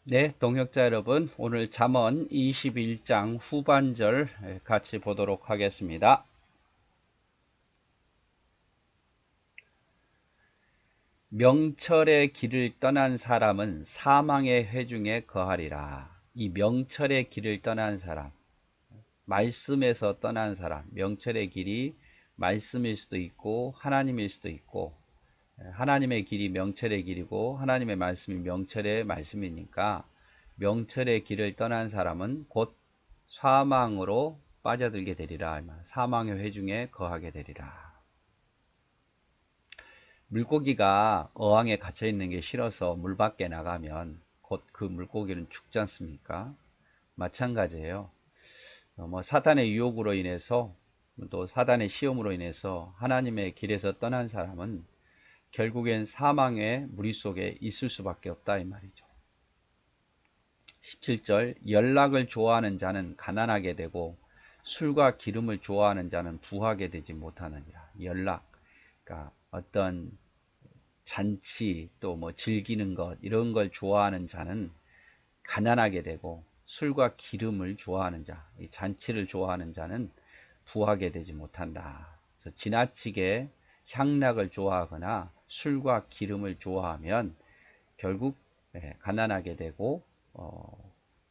네, 동역자 여러분, 오늘 잠언 21장 후반절 같이 보도록 하겠습니다. 명철의 길을 떠난 사람은 사망의 회중에 거하리라. 이 명철의 길을 떠난 사람, 말씀에서 떠난 사람, 명철의 길이 말씀일 수도 있고 하나님일 수도 있고, 하나님의 길이 명철의 길이고 하나님의 말씀이 명철의 말씀이니까 명철의 길을 떠난 사람은 곧 사망으로 빠져들게 되리라. 사망의 회중에 거하게 되리라. 물고기가 어항에 갇혀 있는 게 싫어서 물 밖에 나가면 곧 그 물고기는 죽지 않습니까? 마찬가지예요. 사탄의 유혹으로 인해서 또 사단의 시험으로 인해서 하나님의 길에서 떠난 사람은 결국엔 사망의 무리 속에 있을 수밖에 없다 이 말이죠. 17절 연락을 좋아하는 자는 가난하게 되고 술과 기름을 좋아하는 자는 부하게 되지 못하느니라. 연락, 그러니까 어떤 잔치 또 즐기는 것 이런 걸 좋아하는 자는 가난하게 되고 술과 기름을 좋아하는 자, 이 잔치를 좋아하는 자는 부하게 되지 못한다. 그래서 지나치게 향락을 좋아하거나 술과 기름을 좋아하면 결국 가난하게 되고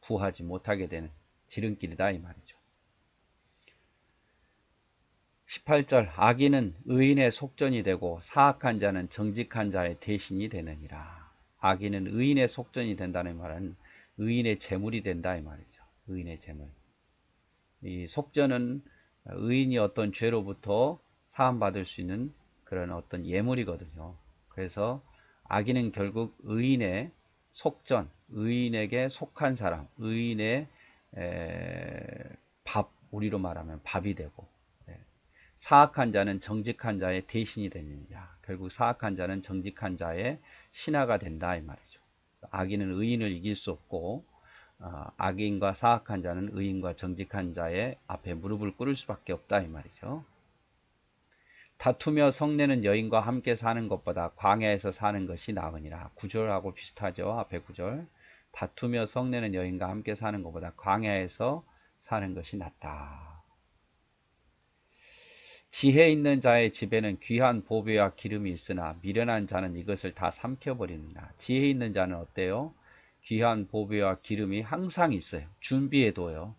부하지 못하게 되는 지름길이다 이 말이죠. 18절 악인은 의인의 속전이 되고 사악한 자는 정직한 자의 대신이 되느니라. 악인은 의인의 속전이 된다는 말은 의인의 재물이 된다 이 말이죠. 의인의 재물. 이 속전은 의인이 어떤 죄로부터 사함받을 수 있는 그런 어떤 예물이거든요. 그래서 악인은 결국 의인의 속전, 의인에게 속한 사람, 의인의 밥, 우리로 말하면 밥이 되고, 사악한 자는 정직한 자의 대신이 되느니라. 결국 사악한 자는 정직한 자의 신하가 된다 이 말이죠. 악인은 의인을 이길 수 없고 악인과 사악한 자는 의인과 정직한 자의 앞에 무릎을 꿇을 수밖에 없다 이 말이죠. 다투며 성내는 여인과 함께 사는 것보다 광야에서 사는 것이 나으니라. 9절하고 비슷하죠. 앞에 9절. 다투며 성내는 여인과 함께 사는 것보다 광야에서 사는 것이 낫다. 지혜 있는 자의 집에는 귀한 보배와 기름이 있으나 미련한 자는 이것을 다 삼켜버리느니라. 지혜 있는 자는 어때요? 귀한 보배와 기름이 항상 있어요. 준비해둬요.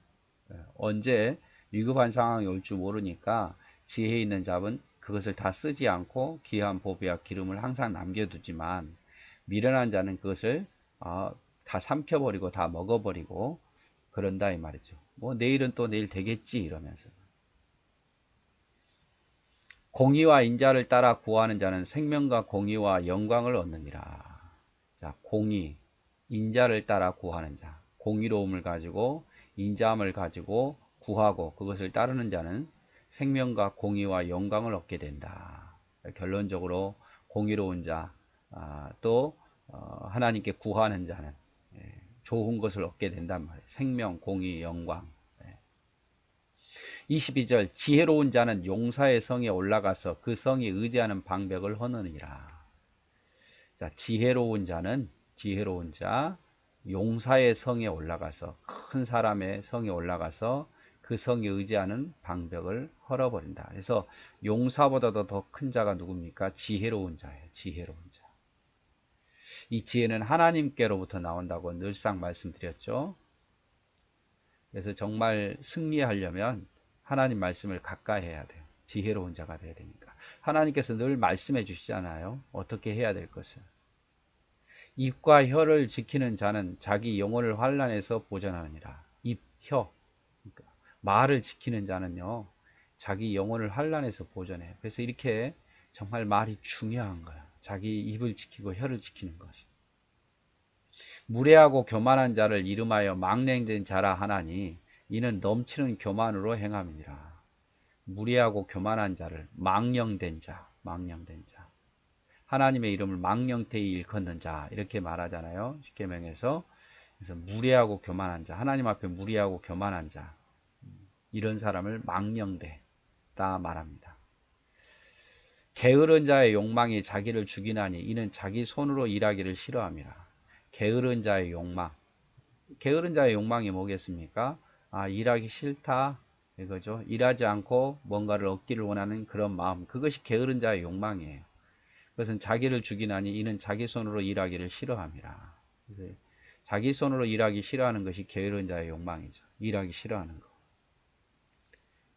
언제 위급한 상황이 올 줄 모르니까 지혜 있는 자는 그것을 다 쓰지 않고 귀한 보배와 기름을 항상 남겨두지만 미련한 자는 그것을 다 삼켜버리고 다 먹어버리고 그런다 이 말이죠. 내일은 또 내일 되겠지 이러면서. 공의와 인자를 따라 구하는 자는 생명과 공의와 영광을 얻느니라. 자, 공의, 인자를 따라 구하는 자, 공의로움을 가지고 인자함을 가지고 구하고 그것을 따르는 자는 생명과 공의와 영광을 얻게 된다. 결론적으로 공의로운 자, 또 하나님께 구하는 자는 좋은 것을 얻게 된단 말이에요. 생명, 공의, 영광. 22절 지혜로운 자는 용사의 성에 올라가서 그 성이 의지하는 방벽을 허느니라. 자, 지혜로운 자 용사의 성에 올라가서 큰 사람의 성에 올라가서 그 성이 의지하는 방벽을 헐어버린다. 그래서 용사보다도 더 큰 자가 누굽니까? 지혜로운 자예요. 지혜로운 자. 이 지혜는 하나님께로부터 나온다고 늘상 말씀드렸죠. 그래서 정말 승리하려면 하나님 말씀을 가까이 해야 돼요. 지혜로운 자가 돼야 되니까. 하나님께서 늘 말씀해 주시잖아요. 어떻게 해야 될 것을. 입과 혀를 지키는 자는 자기 영혼을 환난에서 보전하느니라. 입, 혀. 그러니까 말을 지키는 자는요. 자기 영혼을 환난에서 보전해요. 그래서 이렇게 정말 말이 중요한 거야. 자기 입을 지키고 혀를 지키는 것이. 무례하고 교만한 자를 이름하여 망령된 자라 하나니 이는 넘치는 교만으로 행함이니라. 무례하고 교만한 자를 망령된 자. 하나님의 이름을 망령되이 일컫는 자 이렇게 말하잖아요. 십계명에서. 그래서 무례하고 교만한 자, 하나님 앞에 무례하고 교만한 자 이런 사람을 망령되다 말합니다. 게으른 자의 욕망이 자기를 죽이나니 이는 자기 손으로 일하기를 싫어함이라. 게으른 자의 욕망, 게으른 자의 욕망이 뭐겠습니까? 아, 일하기 싫다. 이거죠. 일하지 않고 뭔가를 얻기를 원하는 그런 마음. 그것이 게으른 자의 욕망이에요. 그것은 자기를 죽이나니 이는 자기 손으로 일하기를 싫어함이라. 자기 손으로 일하기 싫어하는 것이 게으른 자의 욕망이죠. 일하기 싫어하는 거.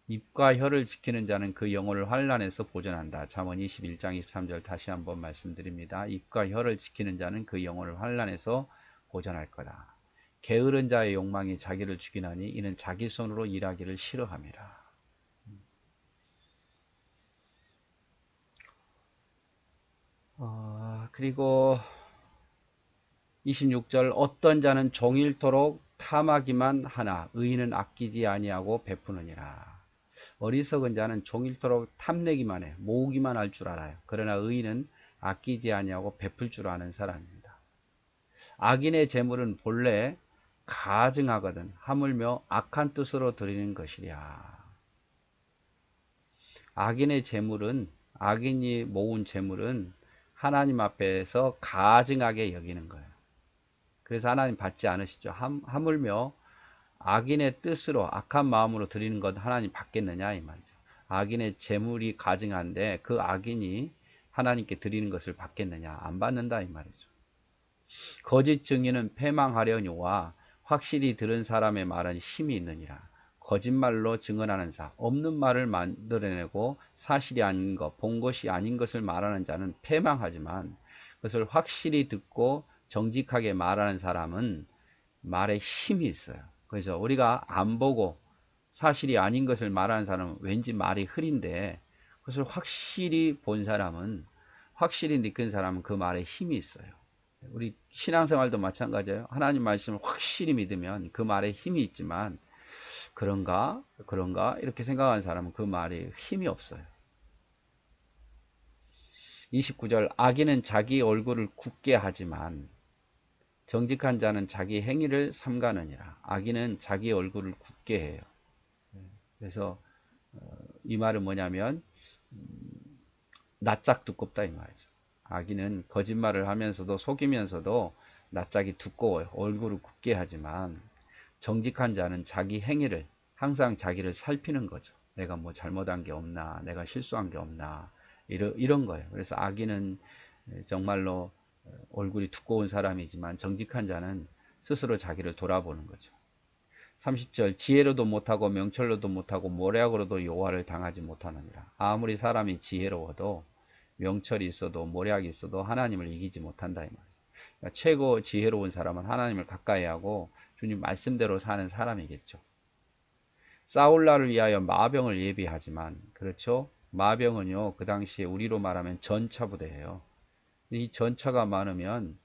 입과 혀를 지키는 자는 그 영혼을 환난에서 보존한다. 잠언 21장 23절 다시 한번 말씀드립니다. 입과 혀를 지키는 자는 그 영혼을 환난에서 보존할 거다. 게으른 자의 욕망이 자기를 죽이나니 이는 자기 손으로 일하기를 싫어함이라. 그리고 26절 어떤 자는 종일토록 탐하기만 하나 의인은 아끼지 아니하고 베푸느니라. 어리석은 자는 종일토록 탐내기만 해 모으기만 할 줄 알아요. 그러나 의인은 아끼지 아니하고 베풀 줄 아는 사람입니다. 악인의 재물은 본래 가증하거든 하물며 악한 뜻으로 드리는 것이랴. 악인의 재물은 악인이 모은 재물은 하나님 앞에서 가증하게 여기는 거예요. 그래서 하나님 받지 않으시죠. 하물며 악인의 뜻으로 악한 마음으로 드리는 것 하나님 받겠느냐 이 말이죠. 악인의 재물이 가증한데 그 악인이 하나님께 드리는 것을 받겠느냐 안 받는다 이 말이죠. 거짓 증인은 패망하려니와 확실히 들은 사람의 말은 힘이 있느니라. 거짓말로 증언하는 자, 없는 말을 만들어내고 사실이 아닌 것, 본 것이 아닌 것을 말하는 자는 패망하지만 그것을 확실히 듣고 정직하게 말하는 사람은 말에 힘이 있어요. 그래서 우리가 안 보고 사실이 아닌 것을 말하는 사람은 왠지 말이 흐린데 그것을 확실히 본 사람은 확실히 느낀 사람은 그 말에 힘이 있어요. 우리 신앙생활도 마찬가지예요. 하나님 말씀을 확실히 믿으면 그 말에 힘이 있지만 그런가 이렇게 생각하는 사람은 그 말에 힘이 없어요. 29절 악인은 자기 얼굴을 굳게 하지만 정직한 자는 자기 행위를 삼가느니라. 악인은 자기 얼굴을 굳게 해요. 그래서 이 말은 뭐냐면 낯짝 두껍다 이 말이죠. 악인은 거짓말을 하면서도 속이면서도 낯짝이 두꺼워요. 얼굴을 굳게 하지만 정직한 자는 자기 행위를 항상 자기를 살피는 거죠. 내가 뭐 잘못한 게 없나, 내가 실수한 게 없나 이런 거예요. 그래서 악인은 정말로 얼굴이 두꺼운 사람이지만 정직한 자는 스스로 자기를 돌아보는 거죠. 30절 지혜로도 못하고 명철로도 못하고 모략으로도 여호와를 당하지 못하느니라. 아무리 사람이 지혜로워도 명철이 있어도 모략이 있어도 하나님을 이기지 못한다 이 말이에요. 그러니까 최고 지혜로운 사람은 하나님을 가까이 하고 주님 말씀대로 사는 사람이겠죠. 싸울 날을 위하여 마병을 예비하지만 그렇죠. 마병은요 그 당시에 우리로 말하면 전차부대예요. 이 전차가 많으면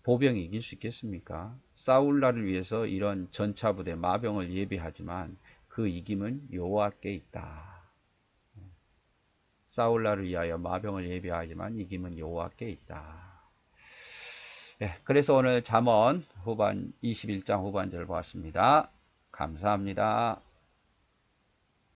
보병이 이길 수 있겠습니까? 싸울 날을 위해서 이런 전차부대 마병을 예비하지만 그 이김은 여호와께 있다. 싸울 날을 위하여 마병을 예비하지만 이김은 여호와께 있다. 그래서 오늘 잠언 후반 21장 후반절 보았습니다. 감사합니다.